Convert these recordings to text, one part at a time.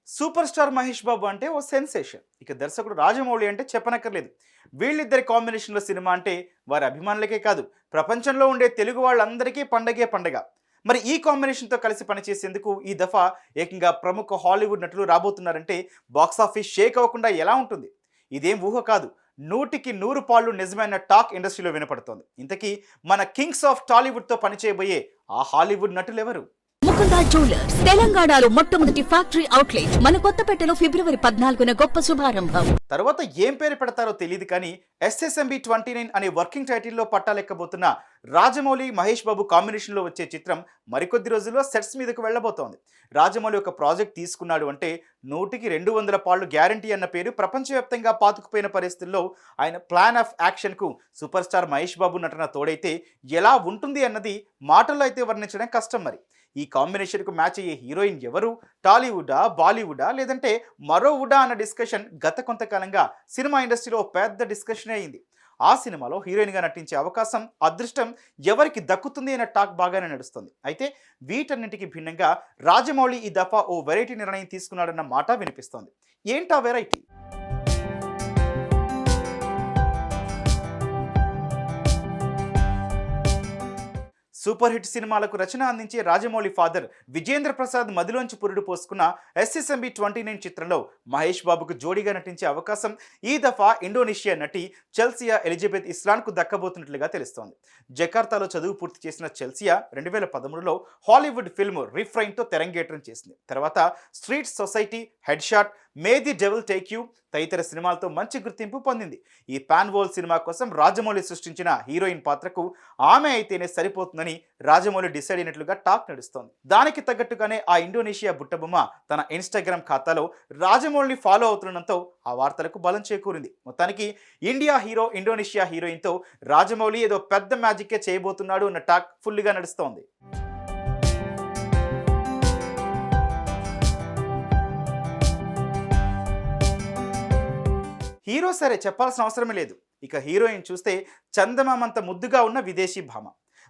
Super star Mahesh బాబు అంటే ఓ sensation. ఇక దర్శకుడు రాజమౌళి అంటే చెప్పనక్కర్లేదు. వీళ్ళిద్దరి కాంబినేషన్‌లో సినిమా అంటే వారి అభిమానులకే కాదు, ప్రపంచంలో ఉండే తెలుగు వాళ్ళందరికీ పండగే పండగ. మరి ఈ కాంబినేషన్‌తో కలిసి పనిచేసేందుకు ఈ దఫా ఏకంగా ప్రముఖ హాలీవుడ్ నటులు రాబోతున్నారంటే బాక్సాఫీస్ షేక్ అవ్వకుండా ఎలా ఉంటుంది? ఇదేం ఊహ కాదు. 100కి 100 పాళ్ళు నిజమైన టాక్ ఇండస్ట్రీలో వినపడుతోంది. ఇంతకీ మన కింగ్స్ ఆఫ్ టాలీవుడ్‌తో పనిచేయబోయే ఆ హాలీవుడ్ నటులెవరు? ముకుందా జ్యువెలర్స్ తెలంగాణలో మొట్టమొదటి ఫ్యాక్టరీ అవుట్లెట్ మన కొత్తపేటలో ఫిబ్రవరి 14న గొప్ప శుభారంభం. తర్వాత ఏం పేరు పెడతారో తెలియదు కానీ ఎస్ఎస్ఎంబి 29 అనే వర్కింగ్ టైటిల్లో పట్టాలెక్కబోతున్న రాజమౌళి మహేష్ బాబు కాంబినేషన్లో వచ్చే చిత్రం మరికొద్ది రోజుల్లో సెట్స్ మీదకు వెళ్ళబోతోంది. రాజమౌళి ఒక ప్రాజెక్ట్ తీసుకున్నాడు అంటే 100కి 200 పాళ్ళు గ్యారంటీ అన్న పేరు ప్రపంచవ్యాప్తంగా పాతుకుపోయిన పరిస్థితుల్లో ఆయన ప్లాన్ ఆఫ్ యాక్షన్కు సూపర్ స్టార్ మహేష్ బాబు నటన తోడైతే ఎలా ఉంటుంది అన్నది మాటల్లో అయితే వర్ణించడం కష్టం. మరి ఈ కాంబినేషన్కు మ్యాచ్ అయ్యే హీరోయిన్ ఎవరు? టాలీవుడా, బాలీవుడా, లేదంటే మరో వుడా అన్న డిస్కషన్ గత కొంతకాలంగా సినిమా ఇండస్ట్రీలో పెద్ద డిస్కషన్ అయింది. ఆ సినిమాలో హీరోయిన్గా నటించే అవకాశం, అదృష్టం ఎవరికి దక్కుతుంది అనే టాక్ బాగానే నడుస్తుంది. అయితే వీటన్నింటికి భిన్నంగా రాజమౌళి ఈ దఫా ఓ వెరైటీ నిర్ణయం తీసుకున్నాడన్న మాట వినిపిస్తోంది. ఏంటా వెరైటీ? సూపర్ హిట్ సినిమాలకు రచన అందించే రాజమౌళి ఫాదర్ విజేంద్ర ప్రసాద్ మదిలోంచి పురుడు పోసుకున్న ఎస్ఎస్ఎంబి 29 చిత్రంలో మహేష్ బాబుకు జోడీగా నటించే అవకాశం ఈ దఫా ఇండోనేషియా నటి చెల్సియా ఎలిజబెత్ ఇస్లాన్కు దక్కబోతున్నట్లుగా తెలుస్తోంది. జకార్తాలో చదువు పూర్తి చేసిన చెల్సియా 2013లో హాలీవుడ్ ఫిల్మ్ రిఫ్రైన్తో తెరంగేట్రం చేసింది. తర్వాత street society, head shot, May the devil take you తదితర సినిమాలతో మంచి గుర్తింపు పొందింది. ఈ పాన్ వోల్ సినిమా కోసం రాజమౌళి సృష్టించిన హీరోయిన్ పాత్రకు ఆమె అయితేనే సరిపోతుందని రాజమౌళి డిసైడ్ అయినట్లుగా టాక్ నడుస్తోంది. దానికి తగ్గట్టుగానే ఆ ఇండోనేషియా బుట్టబొమ్మ తన ఇన్స్టాగ్రామ్ ఖాతాలో రాజమౌళిని ఫాలో అవుతుండడంతో ఆ వార్తలకు బలం చేకూరింది. మొత్తానికి ఇండియా హీరో ఇండోనేషియా హీరోయిన్తో రాజమౌళి ఏదో పెద్ద మ్యాజిక్కే చేయబోతున్నాడు అన్న టాక్ ఫుల్గా నడుస్తోంది. హీరో సరే, చెప్పాల్సిన అవసరమే లేదు. ఇక హీరోయిన్ చూస్తే చందమామంత ముద్దుగా ఉన్న విదేశీ భామ.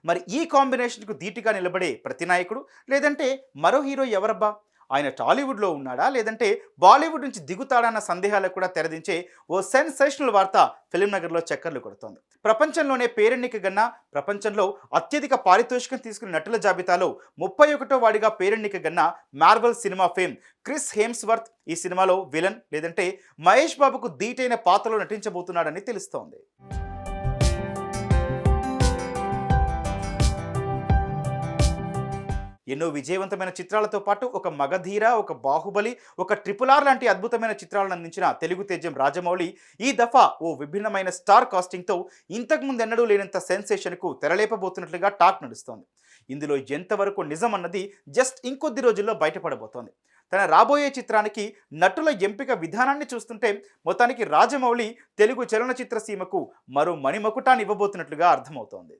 మరి ఈ కాంబినేషన్కు ధీటుగా నిలబడే ప్రతినాయకుడు లేదంటే మరో హీరో ఎవరబ్బా? ఆయన టాలీవుడ్లో ఉన్నాడా లేదంటే బాలీవుడ్ నుంచి దిగుతాడన్న సందేహాలకు కూడా తెరదించే ఓ సెన్సేషనల్ వార్త ఫిలిం నగర్లో చక్కర్లు కొడుతోంది. ప్రపంచంలోనే పేరెన్నిక గన్న, ప్రపంచంలో అత్యధిక పారితోషికం తీసుకున్న నటుల జాబితాలో 31వ వాడిగా పేరెన్నిక గన్న మార్వెల్ సినిమా ఫేమ్ క్రిస్ హేమ్స్వర్త్ ఈ సినిమాలో విలన్ లేదంటే మహేష్ బాబుకు ధీటైన పాత్రలో నటించబోతున్నాడని తెలుస్తోంది. ఎన్నో విజయవంతమైన చిత్రాలతో పాటు ఒక మగధీర, ఒక బాహుబలి, ఒక RRR లాంటి అద్భుతమైన చిత్రాలను అందించిన తెలుగు తేజం రాజమౌళి ఈ దఫా ఓ విభిన్నమైన స్టార్ కాస్టింగ్తో ఇంతకుముందు ఎన్నడూ లేనంత సెన్సేషన్కు తెరలేపబోతున్నట్లుగా టాక్ నడుస్తోంది. ఇందులో ఎంతవరకు నిజం అన్నది జస్ట్ ఇంకొద్ది రోజుల్లో బయటపడబోతోంది. తన రాబోయే చిత్రానికి నటుల ఎంపిక విధానాన్ని చూస్తుంటే మొత్తానికి రాజమౌళి తెలుగు చలనచిత్ర సీమకు మరో మణిమకుటాన్ని ఇవ్వబోతున్నట్లుగా అర్థమవుతోంది.